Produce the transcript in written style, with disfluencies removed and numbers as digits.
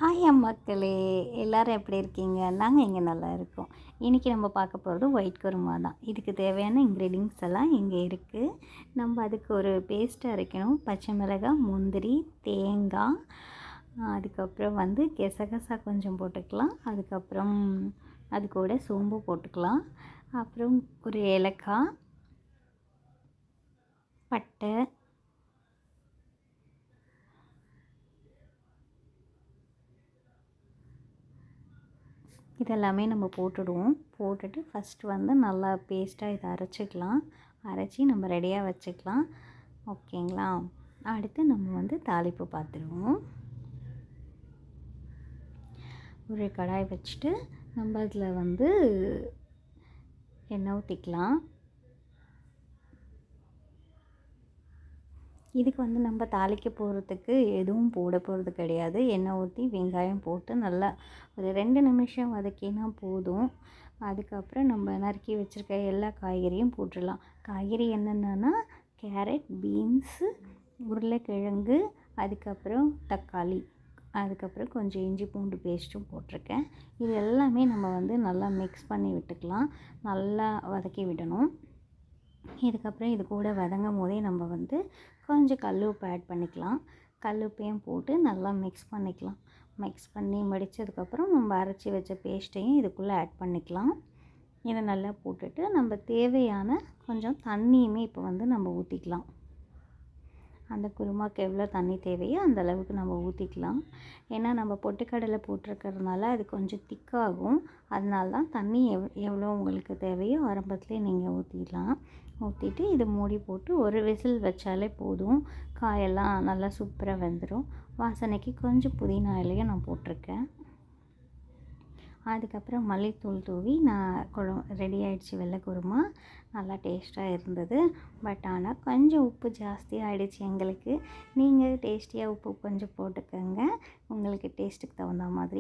Hi மக்களே, எல்லோரும் எப்படி இருக்கீங்க? நாங்கள் இங்கே நல்லா இருக்கோம். இன்றைக்கி நம்ம பார்க்க போகிறது ஒயிட் குருமா தான். இதுக்கு தேவையான இன்க்ரீடியன்ட்ஸ் எல்லாம் இங்கே இருக்குது. நம்ம அதுக்கு ஒரு பேஸ்ட் அரைக்கணும். பச்சை மிளகாய், முந்திரி, தேங்காய், அதுக்கப்புறம் கெசகசா கொஞ்சம் போட்டுக்கலாம். அதுக்கப்புறம் அது கூட சோம்பு போட்டுக்கலாம். அப்புறம் ஒரு ஏலக்காய், பட்டை, இதெல்லாமே நம்ம போட்டுடுவோம். போட்டுட்டு ஃபஸ்ட்டு நல்லா பேஸ்ட்டாக இதை அரைச்சிக்கலாம். அரைச்சி நம்ம ரெடியாக வச்சுக்கலாம். ஓகேங்களா? அடுத்து நம்ம தாளிப்பு பார்த்துருவோம். ஒரு கடாய் வச்சுட்டு நம்ம அதில் எண்ணெய் ஊற்றிக்கலாம். இதுக்கு நம்ம தாளிக்க போகிறதுக்கு எதுவும் போட போகிறது கிடையாது. எண்ணெய் ஊற்றி வெங்காயம் போட்டு நல்லா ஒரு 2 நிமிஷம் வதக்கினா போதும். அதுக்கப்புறம் நம்ம நறுக்கி வச்சுருக்க எல்லா காய்கறியும் போட்டுடலாம். காய்கறி என்னென்னா கேரட், பீன்ஸு, உருளைக்கிழங்கு, அதுக்கப்புறம் தக்காளி, அதுக்கப்புறம் கொஞ்சம் இஞ்சி பூண்டு பேஸ்ட்டும் போட்டிருக்கேன். இது எல்லாமே நம்ம நல்லா மிக்ஸ் பண்ணி விட்டுக்கலாம். நல்லா வதக்கி விடணும். இதுக்கப்புறம் இது கூட வதங்கும் போதே நம்ம கொஞ்சம் கல் உப்பு ஆட் பண்ணிக்கலாம். கல் உப்பையும் போட்டு நல்லா மிக்ஸ் பண்ணிக்கலாம். மிக்ஸ் பண்ணி முடித்ததுக்கப்புறம் நம்ம அரைச்சி வச்ச பேஸ்ட்டையும் இதுக்குள்ளே ஆட் பண்ணிக்கலாம். இதை நல்லா போட்டுட்டு நம்ம தேவையான கொஞ்சம் தண்ணியுமே இப்போ நம்ம ஊற்றிக்கலாம். அந்த குருமாவுக்கு எவ்வளோ தண்ணி தேவையோ அந்த அளவுக்கு நம்ம ஊற்றிக்கலாம். ஏன்னா நம்ம பொட்டுக்கடலை போட்டிருக்கிறதுனால அது கொஞ்சம் திக்காகும். அதனால தான் தண்ணி எவ்வளோ உங்களுக்கு தேவையோ ஆரம்பத்துலேயே நீங்கள் ஊற்றிடலாம். ஊற்றிட்டு இதை மூடி போட்டு ஒரு விசில் வச்சாலே போதும். காயெல்லாம் நல்லா சூப்பராக வெந்துடும். வாசனைக்கு கொஞ்சம் புதினா இலையும் நான் போட்டிருக்கேன். அதுக்கப்புறம் மல்லித்தூள் தூவி ரெடி ஆகிடுச்சு வெள்ளை குருமா. நல்லா டேஸ்ட்டாக இருந்தது. பட் ஆனால் கொஞ்சம் உப்பு ஜாஸ்தி ஆகிடுச்சு எங்களுக்கு. நீங்கள் டேஸ்டியாக உப்பு கொஞ்சம் போட்டுக்கோங்க, உங்களுக்கு டேஸ்ட்டுக்கு தகுந்த மாதிரி.